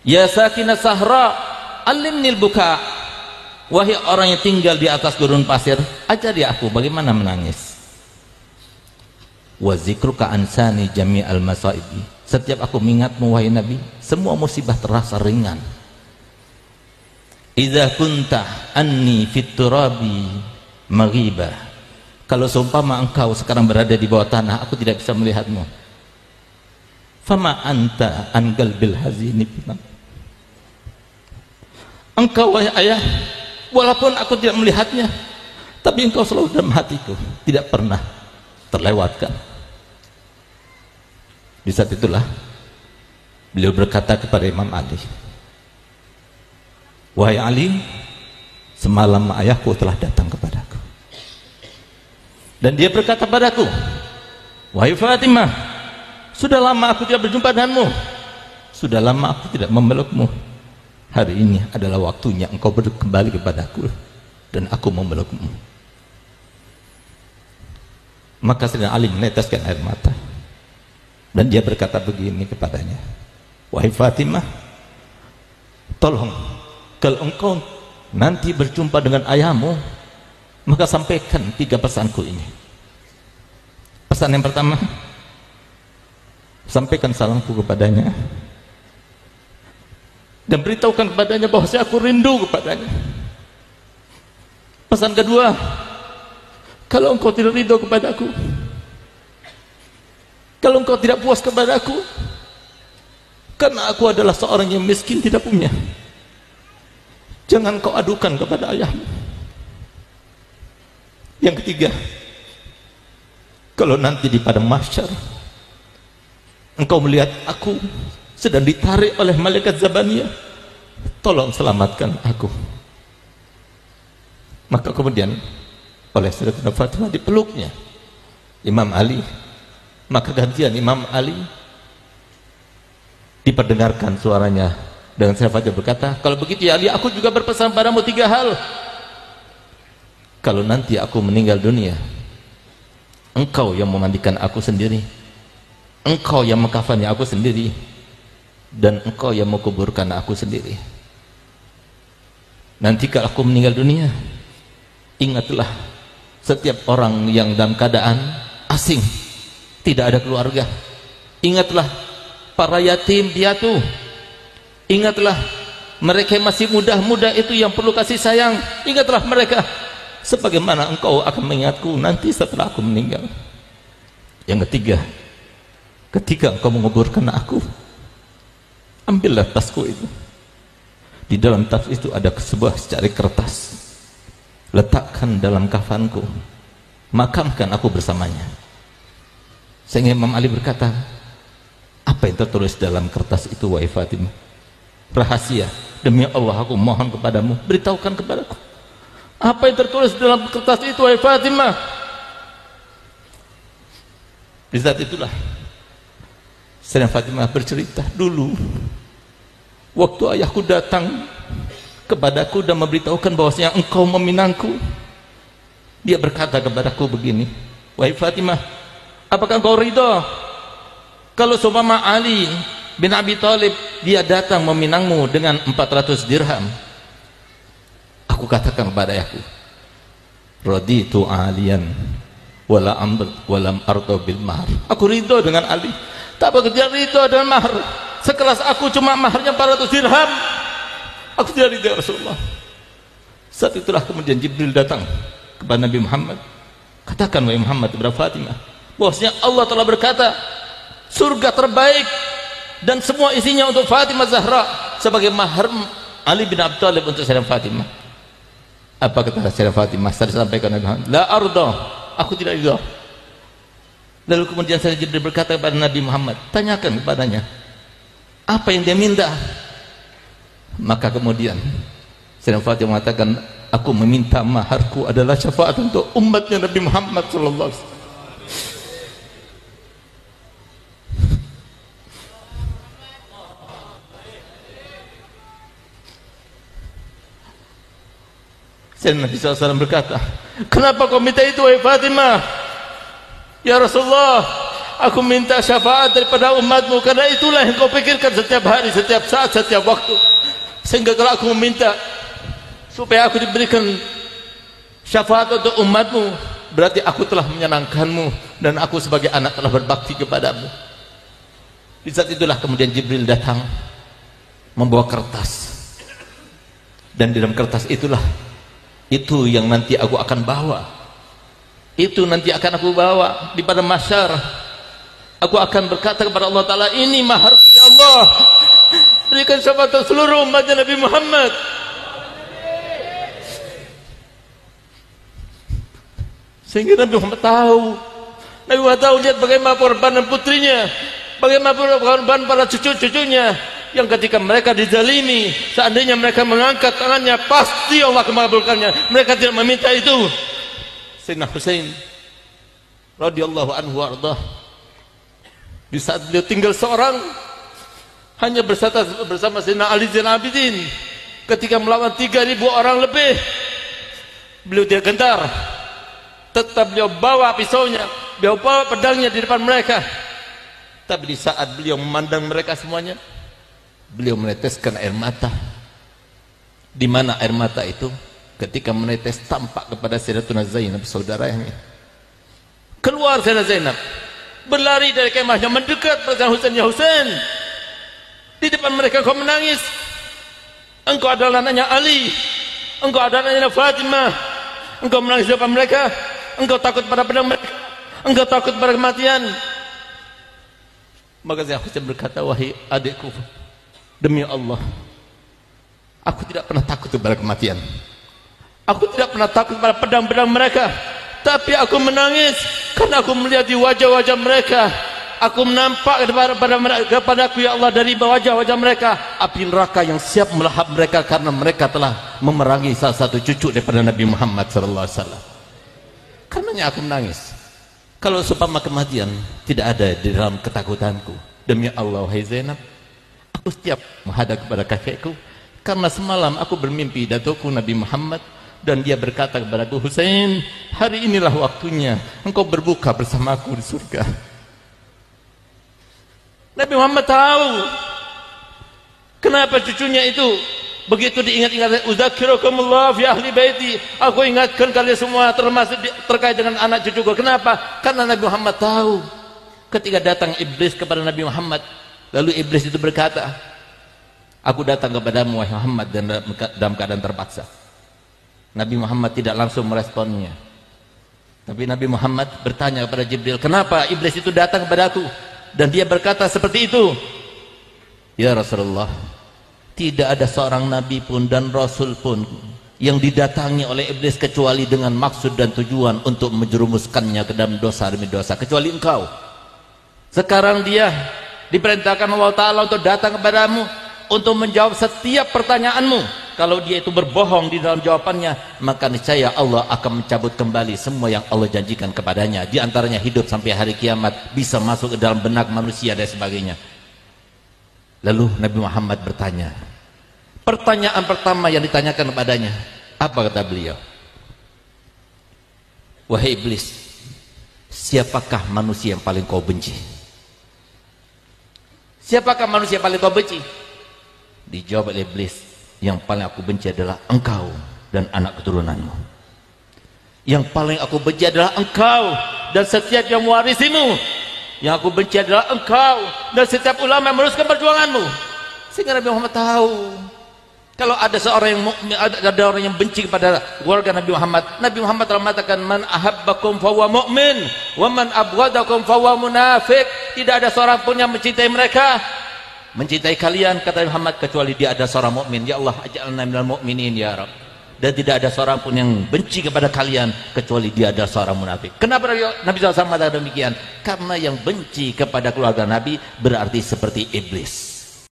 Ya sakinah sahra, alimnil buka. Wahai orang yang tinggal di atas gurun pasir, ajari aku bagaimana menangis. Wa zikruka ansani jami'al masaibi. Setiap aku mengingatmu wahai Nabi, semua musibah terasa ringan. Idza kunta anni fit turabi maghibah. Kalau seumpama engkau sekarang berada di bawah tanah, aku tidak bisa melihatmu. Fama anta an qalbil hazini. Engkau wahai ayah, walaupun aku tidak melihatnya, tapi engkau selalu dalam hatiku, tidak pernah terlewatkan. Di saat itulah beliau berkata kepada Imam Ali, wahai Ali, semalam ayahku telah datang kepadaku dan dia berkata padaku, wahai Fatimah, sudah lama aku tidak berjumpa denganmu, sudah lama aku tidak memelukmu. Hari ini adalah waktunya engkau kembali kepadaku dan aku memelukmu. Maka Sayyidina Ali meneteskan air mata dan dia berkata begini kepadanya, wahai Fatimah, tolong kalau engkau nanti berjumpa dengan ayahmu, maka sampaikan 3 pesanku ini. Pesan yang pertama, sampaikan salamku kepadanya dan beritahukan kepadanya bahwa aku rindu kepadanya. Pesan kedua, kalau engkau tidak ridho kepadaku, kalau engkau tidak puas kepadaku, karena aku adalah seorang yang miskin tidak punya, jangan kau adukan kepada ayahmu. Yang ketiga, kalau nanti di padang mahsyar engkau melihat aku sedang ditarik oleh malaikat Zabaniyah, tolong selamatkan aku. Maka kemudian oleh Sayyidatina Fatimah dipeluknya Imam Ali. Maka gantian Imam Ali diperdengarkan suaranya dengan Sayyidatina Fatimah berkata, kalau begitu ya Ali, aku juga berpesan padamu 3 hal. Kalau nanti aku meninggal dunia, engkau yang memandikan aku sendiri, engkau yang mengkafani aku sendiri, dan engkau yang menguburkan aku sendiri. Nanti kalau aku meninggal dunia, ingatlah setiap orang yang dalam keadaan asing, tidak ada keluarga. Ingatlah para yatim piatu. Ingatlah mereka yang masih muda-muda itu yang perlu kasih sayang. Ingatlah mereka sebagaimana engkau akan mengingatku nanti setelah aku meninggal. Yang ketiga, ketika engkau menguburkan aku, ambillah tasku itu. Di dalam tas itu ada sebuah secari kertas. Letakkan dalam kafanku, makamkan aku bersamanya. Sehingga Imam Ali berkata, apa yang tertulis dalam kertas itu wahai Fatimah? Rahasia, demi Allah aku mohon kepadamu, beritahukan kepadaku apa yang tertulis dalam kertas itu wahai Fatimah. Di saat itulah Sayyidatina Fatimah bercerita, dulu waktu ayahku datang kepadaku dan memberitahukan bahwasanya engkau meminangku, dia berkata kepadaku begini, wahai Fatimah, apakah engkau ridha kalau seumpama Ali bin Abi Thalib dia datang meminangmu dengan 400 dirham? Aku katakan kepada ayahku, raditu aliyan walam ardo bil mahar. Aku ridho dengan Ali, tak bekerja ridho dengan mahar. Sekelas aku cuma maharnya 400 dirham, aku tidak ridho Rasulullah. Saat itulah kemudian Jibril datang kepada Nabi Muhammad, katakan wahai Muhammad kepada Fatimah bahwasanya Allah telah berkata, surga terbaik dan semua isinya untuk Fatimah Zahra sebagai mahar Ali bin Abi Thalib untuk Sayyidah Fatimah. Apa kata Sayyidah Fatimah? Saya sampaikan Nabi Muhammad, la arda, aku tidak ridha. Lalu kemudian Sayyidina Jibril berkata kepada Nabi Muhammad, tanyakan kepadanya apa yang dia minta. Maka kemudian Sayyidah Fatimah mengatakan, aku meminta maharku adalah syafaat untuk umatnya Nabi Muhammad sallallahu alaihi wasallam. Sayyidina Nabi SAW berkata, kenapa kau minta itu wahai Fatimah? Ya Rasulullah, aku minta syafaat daripada umatmu, karena itulah yang kau pikirkan setiap hari, setiap saat, setiap waktu. Sehingga kalau aku meminta supaya aku diberikan syafaat untuk umatmu, berarti aku telah menyenangkanmu, dan aku sebagai anak telah berbakti kepadamu. Di saat itulah kemudian Jibril datang membawa kertas, dan di dalam kertas itulah itu yang nanti aku akan bawa, itu nanti akan aku bawa di pada mahsyar. Aku akan berkata kepada Allah Ta'ala, ini maharku ya Allah, berikan syafaat seluruh umatnya Nabi Muhammad. Sehingga Nabi Muhammad tahu, lihat bagaimana pengorbanan putrinya, bagaimana pengorbanan para cucu-cucunya, yang ketika mereka dizalimi, seandainya mereka mengangkat tangannya, pasti Allah mengabulkannya. Mereka tidak meminta itu. Sayyidina Husain radhiyallahu anhu warḍah, di saat beliau tinggal seorang, hanya bersama Sayyidina Ali Zainal Abidin, ketika melawan 3.000 orang lebih, beliau tidak gentar. Tetap beliau bawa pisaunya, beliau bawa pedangnya di depan mereka. Tapi di saat beliau memandang mereka semuanya, beliau meneteskan air mata. Di mana air mata itu? Ketika menetes tampak kepada Sayyidatuna Zainab, saudaranya. Keluar Sayyidatuna Zainab, berlari dari kemahnya, mendekat pada Husain. Ya Husain, di depan mereka kau menangis. Engkau adalah anaknya Ali, engkau adalah anaknya Fatimah. Engkau menangis di depan mereka. Engkau takut pada pedang mereka, engkau takut pada kematian. Maka Sayyidatuna Husain berkata, wahai adikku, demi Allah, aku tidak pernah takut kepada kematian, aku tidak pernah takut pada pedang-pedang mereka, tapi aku menangis karena aku melihat di wajah-wajah mereka, aku menampak kepadaku ya Allah dari wajah-wajah mereka api neraka yang siap melahap mereka, karena mereka telah memerangi salah satu cucu daripada Nabi Muhammad SAW. Karenanya aku menangis. Kalau seumpama kematian tidak ada di dalam ketakutanku, demi Allah wahai Zainab, aku siap menghadap kepada kakekku, karena semalam aku bermimpi datukku Nabi Muhammad, dan dia berkata kepadaku, Husain, hari inilah waktunya engkau berbuka bersamaku di surga. Nabi Muhammad tahu kenapa cucunya itu begitu diingat-ingat. Uzakirukumullah fi ahli baiti, aku ingatkan kalian semua termasuk terkait dengan anak cucuku. Kenapa? Karena Nabi Muhammad tahu ketika datang iblis kepada Nabi Muhammad, lalu iblis itu berkata, aku datang kepadamu wahai Muhammad dalam keadaan terpaksa. Nabi Muhammad tidak langsung meresponnya, tapi Nabi Muhammad bertanya kepada Jibril, kenapa iblis itu datang kepadaku? Dan dia berkata seperti itu, ya Rasulullah, tidak ada seorang nabi pun dan rasul pun yang didatangi oleh iblis kecuali dengan maksud dan tujuan untuk menjerumuskannya ke dalam dosa demi dosa, kecuali engkau. Sekarang dia diperintahkan Allah Ta'ala untuk datang kepadamu untuk menjawab setiap pertanyaanmu. Kalau dia itu berbohong di dalam jawabannya, maka niscaya Allah akan mencabut kembali semua yang Allah janjikan kepadanya, di antaranya hidup sampai hari kiamat, bisa masuk ke dalam benak manusia dan sebagainya. Lalu Nabi Muhammad bertanya, pertanyaan pertama yang ditanyakan kepadanya, apa kata beliau? Wahai iblis, siapakah manusia yang paling kau benci? Siapakah manusia yang paling kau benci? Dijawab oleh iblis, yang paling aku benci adalah engkau dan anak keturunanmu. Yang paling aku benci adalah engkau dan setiap yang mewarisimu. Yang aku benci adalah engkau dan setiap ulama yang meneruskan perjuanganmu. Sehingga Nabi Muhammad tahu, kalau ada seorang yang ada orang yang benci kepada keluarga Nabi Muhammad telah mengatakan, man ahabbakum fahuwa mu'min wa man abghadakum fahuwa munafik. Tidak ada seorang pun yang mencintai mereka, mencintai kalian, kata Muhammad, kecuali dia ada seorang mukmin. Ya Allah, aj'alna minal mu'minin ya Rabb. Dan tidak ada seorang pun yang benci kepada kalian kecuali dia adalah seorang munafik. Kenapa Nabi SAW mengatakan demikian? Karena yang benci kepada keluarga Nabi berarti seperti iblis.